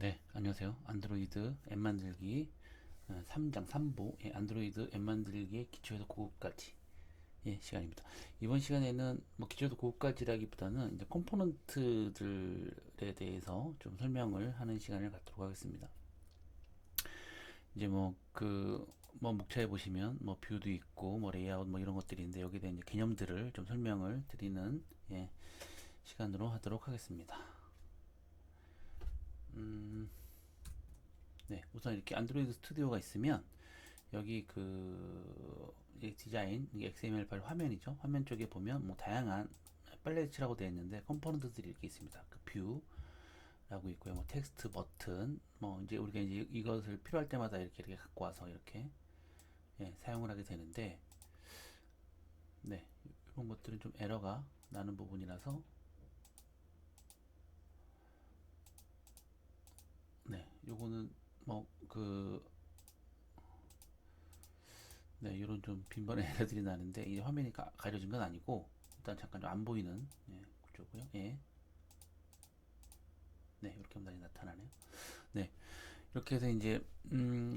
네, 안녕하세요. 안드로이드 앱 만들기 3장 3부 안드로이드 앱 만들기의 기초에서 고급까지 시간입니다. 이번 시간에는 뭐 기초에서 고급까지라기보다는 이제 컴포넌트들에 대해서 좀 설명을 하는 시간을 갖도록 하겠습니다. 이제 뭐 목차에 보시면 뭐 뷰도 있고 뭐 레이아웃 뭐 이런 것들이 있는데 여기에 대한 이제 개념들을 좀 설명을 드리는 시간으로 하도록 하겠습니다. 네, 우선 이렇게 안드로이드 스튜디오가 있으면 여기 이 디자인, 이게 XML 파일 화면이죠. 화면 쪽에 보면 뭐 다양한 팔레트라고 되어 있는데 컴포넌트들이 이렇게 있습니다. 뷰라고 있고요. 뭐 텍스트 버튼, 뭐 이제 우리가 이제 이것을 필요할 때마다 이렇게 갖고 와서 이렇게 사용을 하게 되는데, 네, 이런 것들은 좀 에러가 나는 부분이라서, 네, 요거는 뭐그 네, 이런 좀 빈번한 에러들이 나는데 이 화면이 가려진 건 아니고 일단 잠깐 좀 안 보이는 구조고요. 네, 이렇게 하면 다시 나타나네요. 네, 이렇게 해서 이제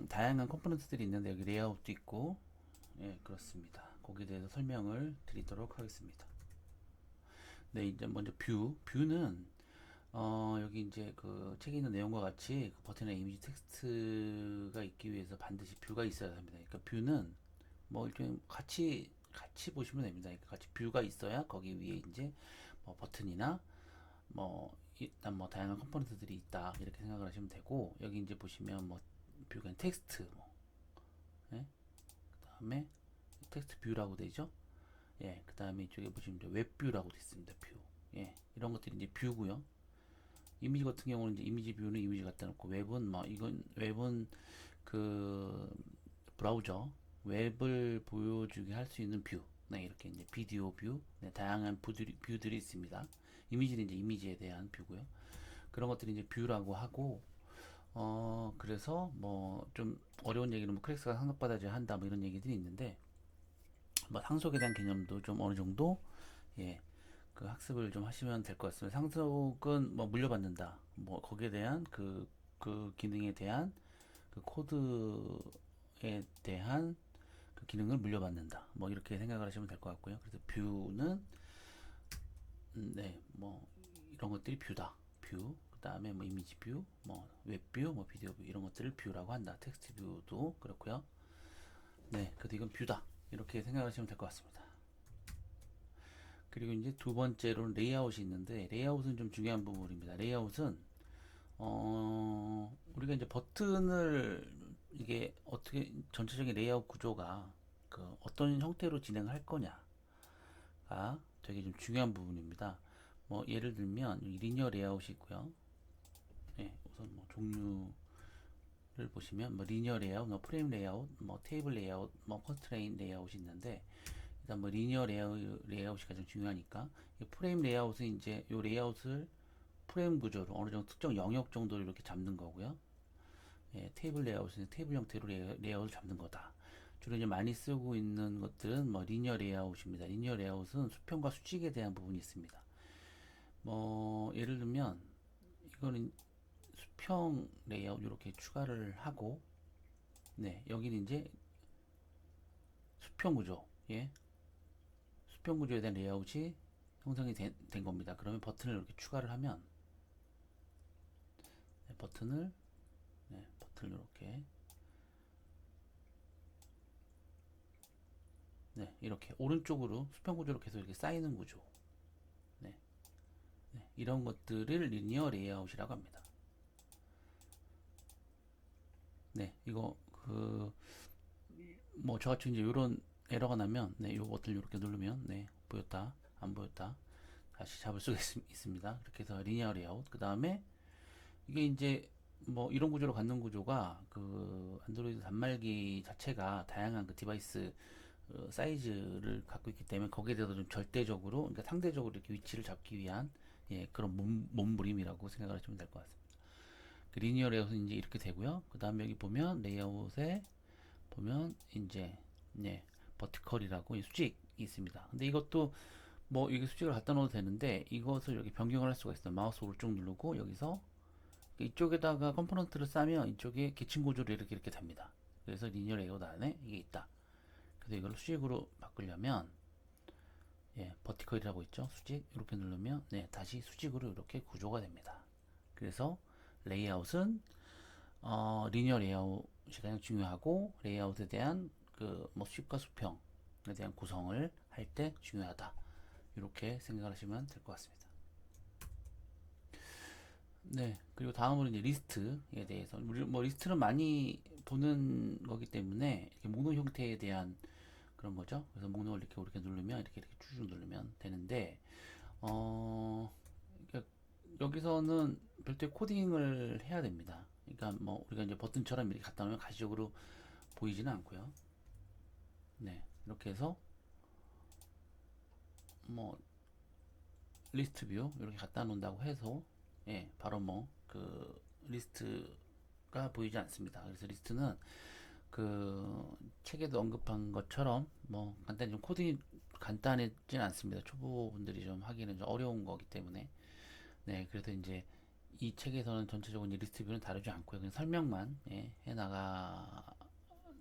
다양한 컴포넌트들이 있는데 여기 레이아웃도 있고, 그렇습니다. 거기에 대해서 설명을 드리도록 하겠습니다. 네, 이제 먼저 뷰는 여기 이제 그 책에 있는 내용과 같이 그 버튼에 이미지 텍스트가 있기 위해서 반드시 뷰가 있어야 합니다. 그러니까 뷰는 뭐 일종의 같이 보시면 됩니다. 그러니까 같이 뷰가 있어야 거기 위에 이제 뭐 버튼이나 뭐 일단 뭐 다양한 컴포넌트들이 있다 이렇게 생각을 하시면 되고, 여기 이제 보시면 뭐 뷰가 텍스트 그다음에 텍스트 뷰라고 되죠. 그다음에 이쪽에 보시면 웹뷰라고 되어 있습니다. 뷰. 이런 것들이 이제 뷰고요. 이미지 같은 경우는 이제 이미지 뷰는 이미지 갖다 놓고, 웹은 뭐 이건 웹은 그 브라우저 웹을 보여주게 할 수 있는 뷰. 네, 이렇게 이제 비디오 뷰, 다양한 뷰들이 있습니다. 이미지는 이제 이미지에 대한 뷰고요. 그런 것들이 이제 뷰라고 하고, 그래서 뭐 좀 어려운 얘기는 뭐 클래스가 상속받아줘야 한다 뭐 이런 얘기들이 있는데, 뭐 상속에 대한 개념도 좀 어느 정도 예, 그 학습을 좀 하시면 될 것 같습니다. 상속은 뭐 물려받는다. 뭐 거기에 대한 그 기능에 대한 그 코드에 대한 그 기능을 물려받는다. 뭐 이렇게 생각을 하시면 될 것 같고요. 그래서 뷰는 네, 뭐 이런 것들이 뷰다. 뷰. 그다음에 뭐 이미지 뷰, 뭐 웹뷰, 뭐 비디오 뷰 이런 것들을 뷰라고 한다. 텍스트 뷰도 그렇고요. 네, 그래도 이건 뷰다. 이렇게 생각하시면 될 것 같습니다. 그리고 이제 두 번째로는 레이아웃이 있는데, 레이아웃은 좀 중요한 부분입니다. 레이아웃은 우리가 이제 버튼을 이게 어떻게 전체적인 레이아웃 구조가 그 어떤 형태로 진행할 거냐가 되게 좀 중요한 부분입니다. 뭐 예를 들면 리니어 레이아웃이 있고요. 우선 뭐 종류를 보시면 뭐 리니어 레이아웃, 뭐 프레임 레이아웃, 뭐 테이블 레이아웃, 뭐 컨스트레인 레이아웃이 있는데, 일단 뭐 리니어 레이아웃이 가장 중요하니까 이 프레임 레이아웃은 이제 요 레이아웃을 프레임 구조로 어느 정도 특정 영역 정도로 이렇게 잡는 거고요. 테이블 레이아웃은 테이블 형태로 레이아웃을 잡는 거다. 주로 이제 많이 쓰고 있는 것들은 뭐 리니어 레이아웃입니다. 리니어 레이아웃은 수평과 수직에 대한 부분이 있습니다. 뭐 예를 들면 이거는 수평 레이아웃 이렇게 추가를 하고, 네, 여기는 이제 수평 구조, 수평 구조에 대한 레이아웃이 형성이 된 겁니다. 그러면 버튼을 이렇게 추가를 하면 네, 버튼을 이렇게 이렇게 오른쪽으로 수평 구조로 계속 이렇게 쌓이는 구조. 네, 이런 것들을 리니어 레이아웃이라고 합니다. 네, 이거 뭐 저같이 이제 이런 에러가 나면 이 버튼을 이렇게 누르면 보였다 안 보였다 다시 잡을 수가 있습니다. 이렇게 해서 리니어 레이아웃. 그 다음에 이게 이제 뭐 이런 구조로 갖는 구조가 그 안드로이드 단말기 자체가 다양한 그 디바이스 사이즈를 갖고 있기 때문에 거기에 대해서 좀 절대적으로, 그러니까 상대적으로 이렇게 위치를 잡기 위한 그런 몸부림이라고 생각을 하시면 될 것 같습니다. 그 리니어 레이아웃은 이제 이렇게 되고요. 그 다음에 여기 보면 레이아웃에 보면 이제 버티컬이라고 수직이 있습니다. 근데 이것도 뭐 이게 수직을 갖다 놓아도 되는데 이것을 여기 변경을 할 수가 있어요. 마우스 오른쪽 누르고 여기서 이쪽에다가 컴포넌트를 싸면 이쪽에 계층 구조로 이렇게 됩니다. 그래서 리니어 레이아웃 안에 이게 있다. 그래서 이걸 수직으로 바꾸려면 버티컬이라고 있죠. 수직 이렇게 누르면 다시 수직으로 이렇게 구조가 됩니다. 그래서 레이아웃은 리니어 레이아웃이 가장 중요하고 레이아웃에 대한 뭐 수직과 수평에 대한 구성을 할 때 중요하다. 이렇게 생각을 하시면 될 것 같습니다. 네, 그리고 다음으로 이제 리스트에 대해서 우리 뭐 리스트는 많이 보는 거기 때문에 이렇게 목록 형태에 대한 그런 거죠. 그래서 목록을 이렇게 누르면 이렇게 쭉 누르면 되는데 그러니까 여기서는 별도의 코딩을 해야 됩니다. 그러니까 뭐 우리가 이제 버튼처럼 이렇게 갖다 놓으면 가시적으로 보이지는 않고요. 네, 이렇게 해서 뭐 리스트 뷰 이렇게 갖다 놓는다고 해서 바로 뭐 그 리스트가 보이지 않습니다. 그래서 리스트는 그 책에도 언급한 것처럼 뭐 간단히 좀 코딩이 간단하진 않습니다. 초보분들이 좀 하기는 좀 어려운 거기 때문에 그래서 이제 이 책에서는 전체적으로 이제 리스트 뷰는 다루지 않고요. 그냥 설명만 해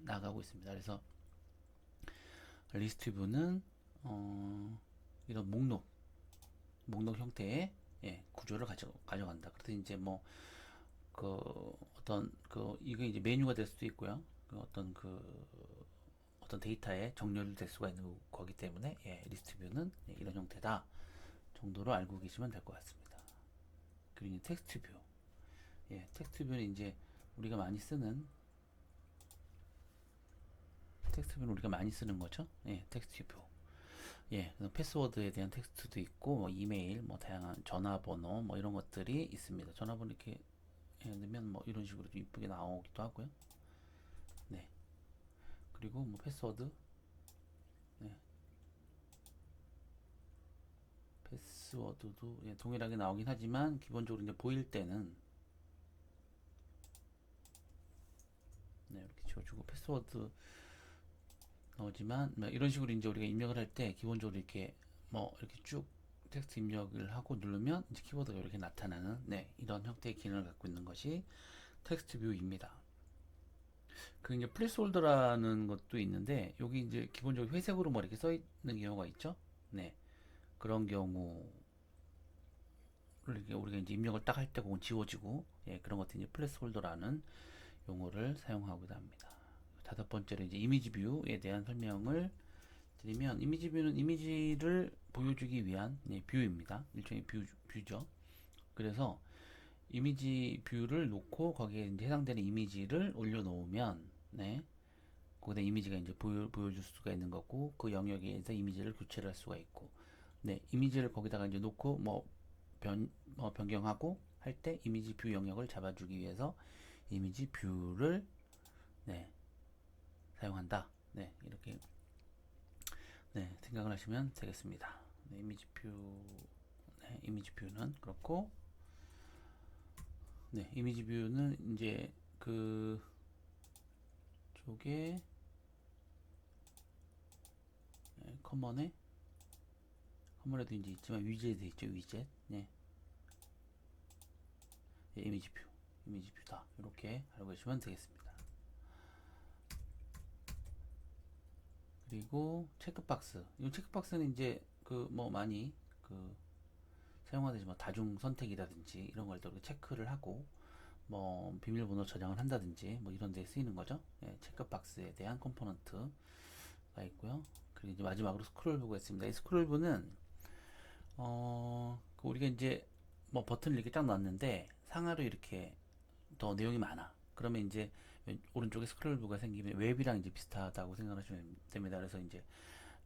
나가고 있습니다. 그래서 리스트 뷰는 이런 목록 형태의 구조를 가져간다. 그래서 이제 뭐 그 어떤 이게 이제 메뉴가 될 수도 있고요. 어떤 데이터에 정렬될 수가 있는 거기 때문에 리스트 뷰는 이런 형태다 정도로 알고 계시면 될 것 같습니다. 그리고 이제 텍스트 뷰. 텍스트 뷰는 이제 우리가 많이 쓰는 거죠. 텍스트 뷰. 패스워드에 대한 텍스트도 있고, 뭐 이메일, 뭐 다양한 전화번호, 뭐 이런 것들이 있습니다. 전화번호 이렇게 넣으면 뭐 이런 식으로 좀 이쁘게 나오기도 하고요. 네. 그리고 뭐 패스워드, 패스워드도 동일하게 나오긴 하지만 기본적으로 이제 보일 때는 이렇게 지워주고 패스워드 나오지만 뭐 이런 식으로 이제 우리가 입력을 할 때 기본적으로 이렇게 뭐 이렇게 쭉 텍스트 입력을 하고 누르면 이제 키보드가 이렇게 나타나는 이런 형태의 기능을 갖고 있는 것이 텍스트 뷰입니다. 그 이제 플레이스홀더라는 것도 있는데 여기 이제 기본적으로 회색으로 뭐 이렇게 써 있는 경우가 있죠. 그런 경우를 우리가 이제 입력을 딱 할 때 그건 지워지고 그런 것들이 이제 플레이스홀더라는 용어를 사용하기도 합니다. 다섯 번째로 이제 이미지 뷰에 대한 설명을 드리면 이미지 뷰는 이미지를 보여주기 위한 뷰입니다. 일종의 뷰죠. 그래서 이미지 뷰를 놓고 거기에 이제 해당되는 이미지를 올려놓으면 거기다 이미지가 이제 보여줄 수가 있는 거고 그 영역에 의해서 이미지를 교체를 할 수가 있고 이미지를 거기다가 이제 놓고 뭐 변경하고 할 때 이미지 뷰 영역을 잡아주기 위해서 이미지 뷰를 사용한다. 이렇게 생각을 하시면 되겠습니다. 이미지 뷰는 그렇고 이미지 뷰는 이제 그 쪽에 커먼에도 이제 있지만 위젯에 있죠. 위젯. 이미지 뷰다. 이렇게 알고 계시면 되겠습니다. 그리고 체크박스. 이 체크박스는 이제 뭐 많이 사용하듯이 뭐 다중 선택이라든지 이런 걸 체크를 하고 뭐 비밀번호 저장을 한다든지 뭐 이런 데 쓰이는 거죠. 체크박스에 대한 컴포넌트가 있고요. 그리고 이제 마지막으로 스크롤뷰가 있습니다. 이 스크롤뷰는 우리가 이제 뭐 버튼을 이렇게 딱 놨는데 상하로 이렇게 더 내용이 많아. 그러면 이제 오른쪽에 스크롤뷰가 생기면 웹이랑 이제 비슷하다고 생각하시면 됩니다. 그래서 이제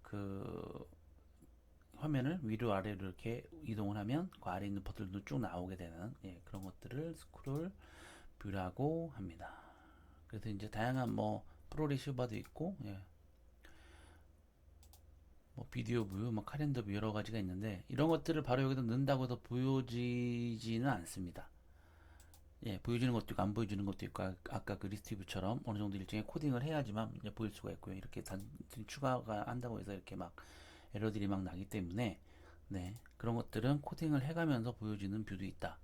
그 화면을 위로 아래로 이렇게 이동을 하면 그 아래 있는 버튼도 쭉 나오게 되는 그런 것들을 스크롤 뷰라고 합니다. 그래서 이제 다양한 뭐 프로레시 바도 있고 뭐 비디오 뷰, 뭐 카렌더 뷰 여러 가지가 있는데 이런 것들을 바로 여기다 넣는다고 해서 보여지지는 않습니다. 보여주는 것도 있고 안 보여주는 것도 있고 아까 그 리스트 뷰처럼 어느 정도 일정의 코딩을 해야지만 이제 보일 수가 있고요. 이렇게 단순히 추가가 한다고 해서 이렇게 막 에러들이 막 나기 때문에 그런 것들은 코딩을 해가면서 보여지는 뷰도 있다.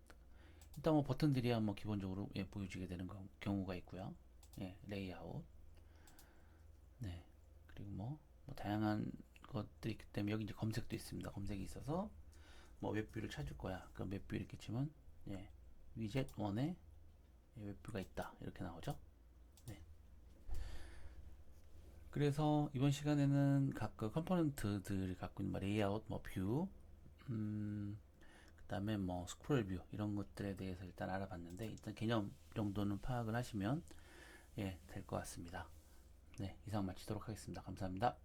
일단 뭐 버튼들이야 뭐 기본적으로 예, 보여지게 되는 경우가 있고요. 예, 레이아웃. 네. 그리고 뭐 다양한 것들이 있기 때문에 여기 이제 검색도 있습니다. 검색이 있어서 뭐 웹뷰를 찾을 거야. 그럼 웹뷰 이렇게 치면 예, 위젯 1에 웹뷰가 있다. 이렇게 나오죠. 네. 그래서 이번 시간에는 각 그 컴포넌트들이 갖고 있는 뭐 레이아웃, 뭐 뷰, 그다음에 뭐 스크롤 뷰 이런 것들에 대해서 일단 알아봤는데 일단 개념 정도는 파악을 하시면 예, 될 것 같습니다. 네, 이상 마치도록 하겠습니다. 감사합니다.